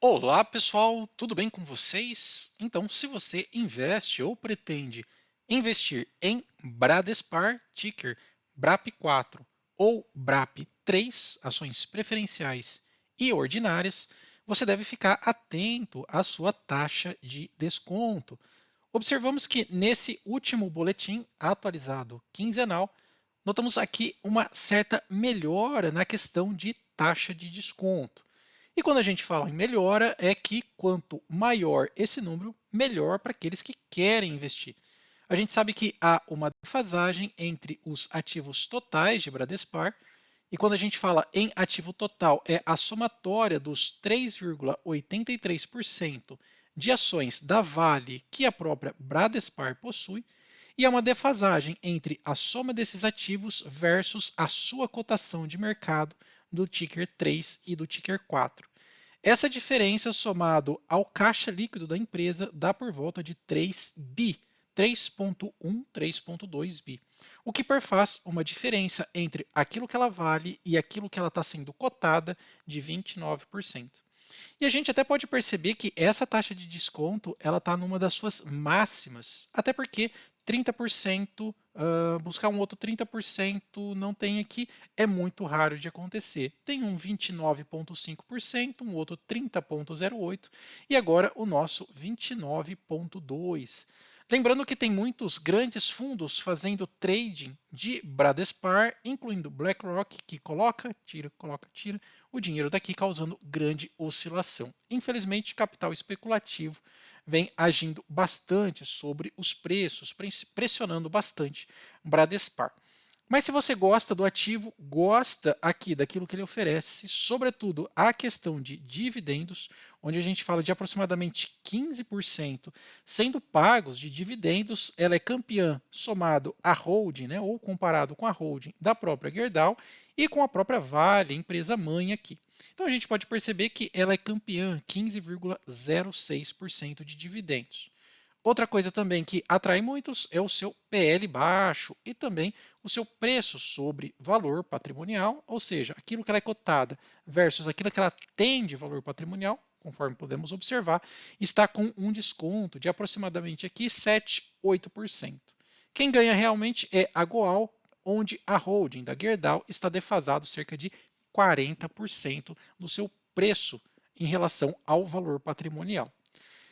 Olá pessoal, tudo bem com vocês? Então, se você investe ou pretende investir em Bradespar, ticker BRAP4 ou BRAP3, ações preferenciais e ordinárias, você deve ficar atento à sua taxa de desconto. Observamos que nesse último boletim atualizado quinzenal, notamos aqui uma certa melhora na questão de taxa de desconto. E quando a gente fala em melhora, é que quanto maior esse número, melhor para aqueles que querem investir. A gente sabe que há uma defasagem entre os ativos totais de Bradespar, e quando a gente fala em ativo total, é a somatória dos 3,83% de ações da Vale que a própria Bradespar possui, e há uma defasagem entre a soma desses ativos versus a sua cotação de mercado do ticker 3 e do ticker 4. Essa diferença, somado ao caixa líquido da empresa, dá por volta de 3 bi, 3,1, 3,2 bi, o que perfaz uma diferença entre aquilo que ela vale e aquilo que ela está sendo cotada de 29%. E a gente até pode perceber que essa taxa de desconto ela está numa das suas máximas, até porque 30%, buscar um outro 30% não tem aqui, é muito raro de acontecer. Tem um 29,5%, um outro 30,08% e agora o nosso 29,2%. Lembrando que tem muitos grandes fundos fazendo trading de Bradespar, incluindo BlackRock, que coloca, tira o dinheiro daqui, causando grande oscilação. Infelizmente, capital especulativo vem agindo bastante sobre os preços, pressionando bastante Bradespar. Mas se você gosta do ativo, gosta aqui daquilo que ele oferece, sobretudo a questão de dividendos, onde a gente fala de aproximadamente 15% sendo pagos de dividendos, ela é campeã somado à holding, né, ou comparado com a holding da própria Gerdau e com a própria Vale, empresa mãe aqui. Então a gente pode perceber que ela é campeã, 15,06% de dividendos. Outra coisa também que atrai muitos é o seu PL baixo e também o seu preço sobre valor patrimonial, ou seja, aquilo que ela é cotada versus aquilo que ela tem de valor patrimonial, conforme podemos observar, está com um desconto de aproximadamente aqui 7, 8%. Quem ganha realmente é a Goal, onde a holding da Gerdau está defasado cerca de 40% do seu preço em relação ao valor patrimonial.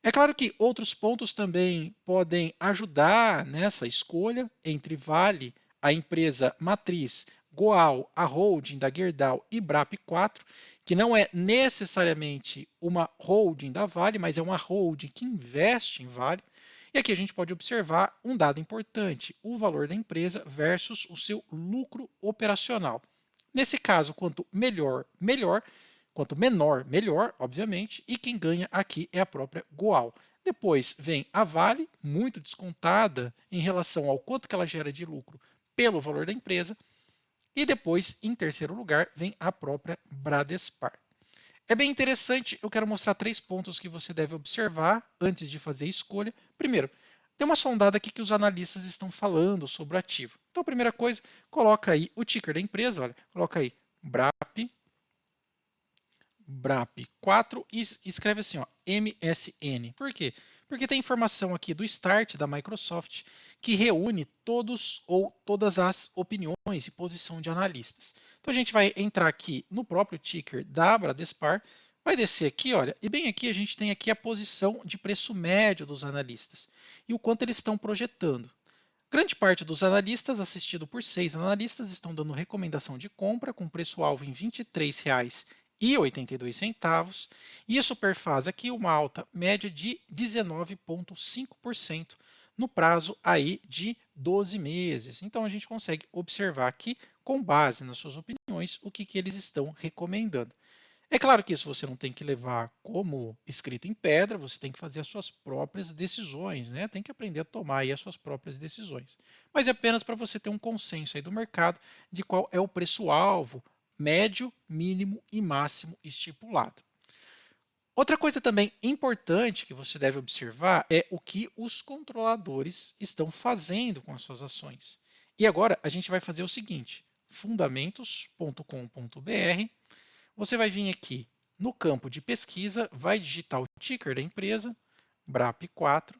É claro que outros pontos também podem ajudar nessa escolha entre Vale, a empresa matriz, Goal, a holding da Gerdau e Brap4, que não é necessariamente uma holding da Vale, mas é uma holding que investe em Vale. E aqui a gente pode observar um dado importante: o valor da empresa versus o seu lucro operacional. Nesse caso, quanto melhor, melhor. Quanto menor, melhor, obviamente, e quem ganha aqui é a própria Goal. Depois vem a Vale, muito descontada em relação ao quanto que ela gera de lucro pelo valor da empresa. E depois, em terceiro lugar, vem a própria Bradespar. É bem interessante, eu quero mostrar 3 pontos que você deve observar antes de fazer a escolha. Primeiro, tem uma sondada aqui que os analistas estão falando sobre o ativo. Então, a primeira coisa, coloca aí o ticker da empresa, olha, coloca aí BRAP4 e escreve assim, ó, MSN. Por quê? Porque tem informação aqui do Start da Microsoft que reúne todos ou todas as opiniões e posição de analistas. Então a gente vai entrar aqui no próprio ticker da Bradespar, vai descer aqui, olha, e bem aqui a gente tem aqui a posição de preço médio dos analistas e o quanto eles estão projetando. Grande parte dos analistas, assistido por 6 analistas, estão dando recomendação de compra com preço-alvo em R$ 23,82. E isso perfaz aqui uma alta média de 19,5% no prazo aí de 12 meses. Então a gente consegue observar aqui, com base nas suas opiniões, o que eles estão recomendando. É claro que isso você não tem que levar como escrito em pedra, você tem que fazer as suas próprias decisões, né? Tem que aprender a tomar aí as suas próprias decisões. Mas é apenas para você ter um consenso aí do mercado de qual é o preço-alvo médio, mínimo e máximo estipulado. Outra coisa também importante que você deve observar é o que os controladores estão fazendo com as suas ações. E agora a gente vai fazer o seguinte: fundamentos.com.br, você vai vir aqui no campo de pesquisa, vai digitar o ticker da empresa, BRAP4,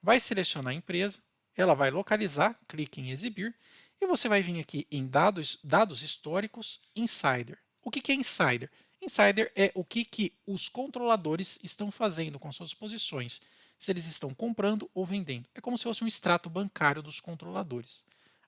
vai selecionar a empresa, ela vai localizar, clique em exibir, e você vai vir aqui em dados históricos, Insider. O que é Insider? Insider é o que os controladores estão fazendo com suas posições, se eles estão comprando ou vendendo. É como se fosse um extrato bancário dos controladores.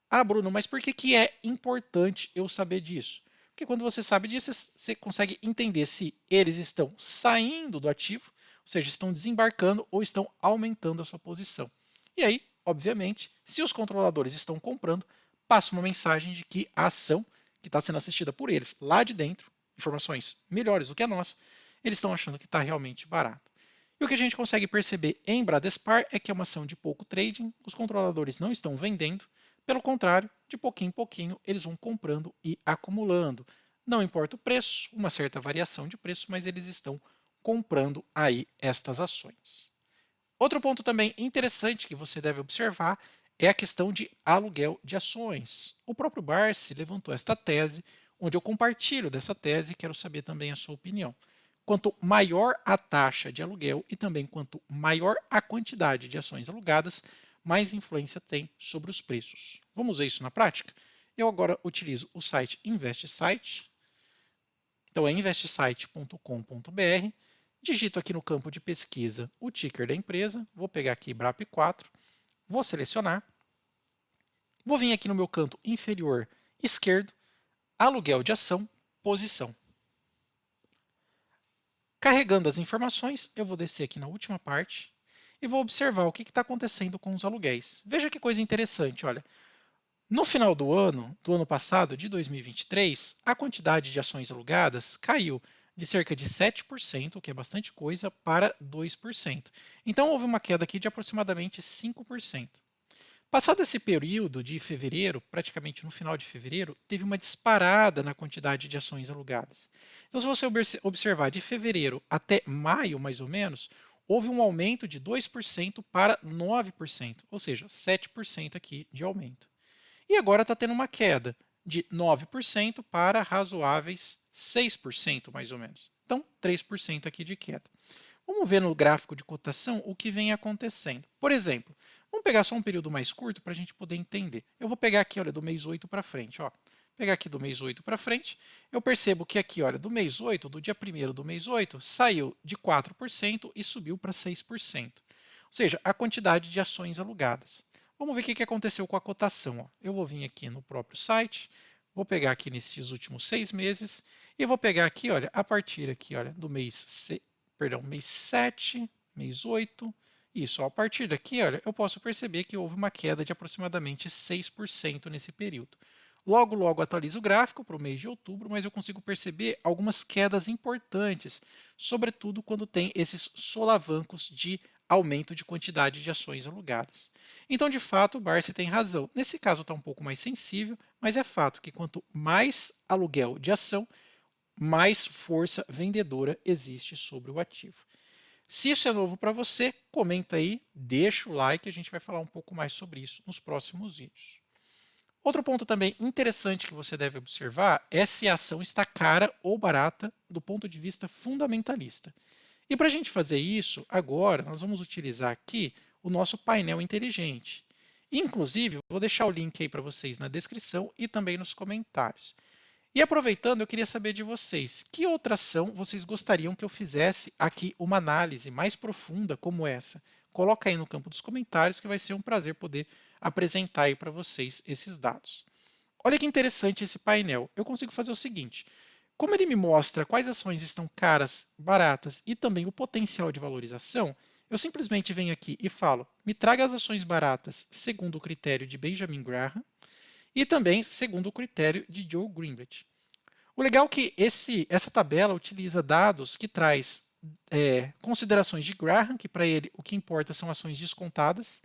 Ah, Bruno, mas por que é importante eu saber disso? Porque quando você sabe disso, você consegue entender se eles estão saindo do ativo, ou seja, estão desembarcando ou estão aumentando a sua posição. E aí, obviamente, se os controladores estão comprando, passa uma mensagem de que a ação que está sendo assistida por eles lá de dentro, informações melhores do que a nossa, eles estão achando que está realmente barato. E o que a gente consegue perceber em Bradespar é que é uma ação de pouco trading, os controladores não estão vendendo, pelo contrário, de pouquinho em pouquinho, eles vão comprando e acumulando. Não importa o preço, uma certa variação de preço, mas eles estão comprando aí estas ações. Outro ponto também interessante que você deve observar é a questão de aluguel de ações. O próprio Barsi levantou esta tese, onde eu compartilho dessa tese e quero saber também a sua opinião. Quanto maior a taxa de aluguel e também quanto maior a quantidade de ações alugadas, mais influência tem sobre os preços. Vamos ver isso na prática? Eu agora utilizo o site InvestSite. Então é investsite.com.br. Digito aqui no campo de pesquisa o ticker da empresa. Vou pegar aqui BRAP4. Vou selecionar. Vou vir aqui no meu canto inferior esquerdo, aluguel de ação, posição. Carregando as informações, eu vou descer aqui na última parte e vou observar o que está acontecendo com os aluguéis. Veja que coisa interessante, olha. No final do ano passado, de 2023, a quantidade de ações alugadas caiu de cerca de 7%, o que é bastante coisa, para 2%. Então, houve uma queda aqui de aproximadamente 5%. Passado esse período de fevereiro, praticamente no final de fevereiro, teve uma disparada na quantidade de ações alugadas. Então, se você observar de fevereiro até maio, mais ou menos, houve um aumento de 2% para 9%, ou seja, 7% aqui de aumento. E agora está tendo uma queda de 9% para razoáveis 6%, mais ou menos. Então, 3% aqui de queda. Vamos ver no gráfico de cotação o que vem acontecendo. Por exemplo, vamos pegar só um período mais curto para a gente poder entender. Eu vou pegar aqui, olha, do mês 8 para frente. Ó. Pegar aqui do mês 8 para frente, eu percebo que aqui, olha, do mês 8, do dia 1º do mês 8, saiu de 4% e subiu para 6%. Ou seja, a quantidade de ações alugadas. Vamos ver o que aconteceu com a cotação. Ó. Eu vou vir aqui no próprio site, vou pegar aqui nesses últimos 6 meses e vou pegar aqui, olha, a partir aqui, olha, do mês 7, mês 8, isso, ó, a partir daqui, olha, eu posso perceber que houve uma queda de aproximadamente 6% nesse período. Logo, logo atualizo o gráfico para o mês de outubro, mas eu consigo perceber algumas quedas importantes, sobretudo quando tem esses solavancos de aumento de quantidade de ações alugadas. Então, de fato, o Barsi tem razão. Nesse caso está um pouco mais sensível, mas é fato que quanto mais aluguel de ação, mais força vendedora existe sobre o ativo. Se isso é novo para você, comenta aí, deixa o like, a gente vai falar um pouco mais sobre isso nos próximos vídeos. Outro ponto também interessante que você deve observar é se a ação está cara ou barata do ponto de vista fundamentalista. E para a gente fazer isso, agora nós vamos utilizar aqui o nosso painel inteligente. Inclusive, vou deixar o link aí para vocês na descrição e também nos comentários. E aproveitando, eu queria saber de vocês, que outra ação vocês gostariam que eu fizesse aqui uma análise mais profunda como essa? Coloca aí no campo dos comentários que vai ser um prazer poder apresentar aí para vocês esses dados. Olha que interessante esse painel. Eu consigo fazer o seguinte, como ele me mostra quais ações estão caras, baratas e também o potencial de valorização, eu simplesmente venho aqui e falo, me traga as ações baratas segundo o critério de Benjamin Graham, e também segundo o critério de Joe Greenblatt. O legal é que essa tabela utiliza dados que traz considerações de Graham, que para ele o que importa são ações descontadas,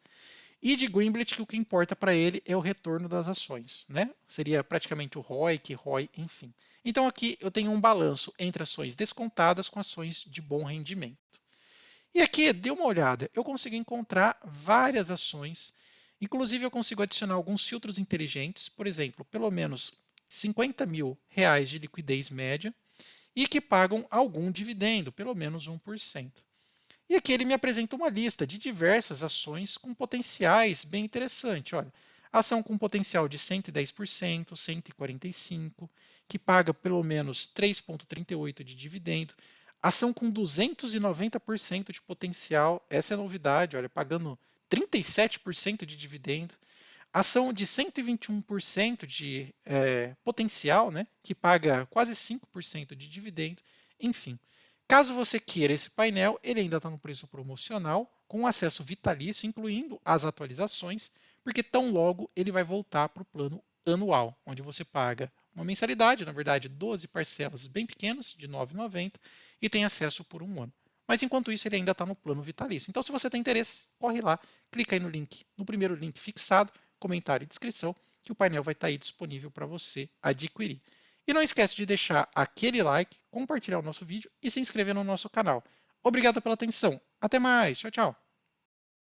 e de Greenblatt, que o que importa para ele é o retorno das ações. Né? Seria praticamente o ROIC, ROI, enfim. Então aqui eu tenho um balanço entre ações descontadas com ações de bom rendimento. E aqui, dê uma olhada, eu consigo encontrar várias ações. Inclusive, eu consigo adicionar alguns filtros inteligentes, por exemplo, pelo menos R$ 50 mil de liquidez média e que pagam algum dividendo, pelo menos 1%. E aqui ele me apresenta uma lista de diversas ações com potenciais bem interessante. Olha, ação com potencial de 110%, 145%, que paga pelo menos 3,38% de dividendo. Ação com 290% de potencial, essa é a novidade, olha, pagando 37% de dividendo. Ação de 121% de potencial, né, que paga quase 5% de dividendo. Enfim, caso você queira esse painel, ele ainda está no preço promocional, com acesso vitalício, incluindo as atualizações, porque tão logo ele vai voltar para o plano anual, onde você paga uma mensalidade, na verdade 12 parcelas bem pequenas, de R$ 9,90, e tem acesso por um ano. Mas enquanto isso, ele ainda está no plano vitalício. Então, se você tem interesse, corre lá, clica aí no link, no primeiro link fixado, comentário e descrição, que o painel vai estar aí disponível para você adquirir. E não esquece de deixar aquele like, compartilhar o nosso vídeo e se inscrever no nosso canal. Obrigado pela atenção. Até mais. Tchau, tchau.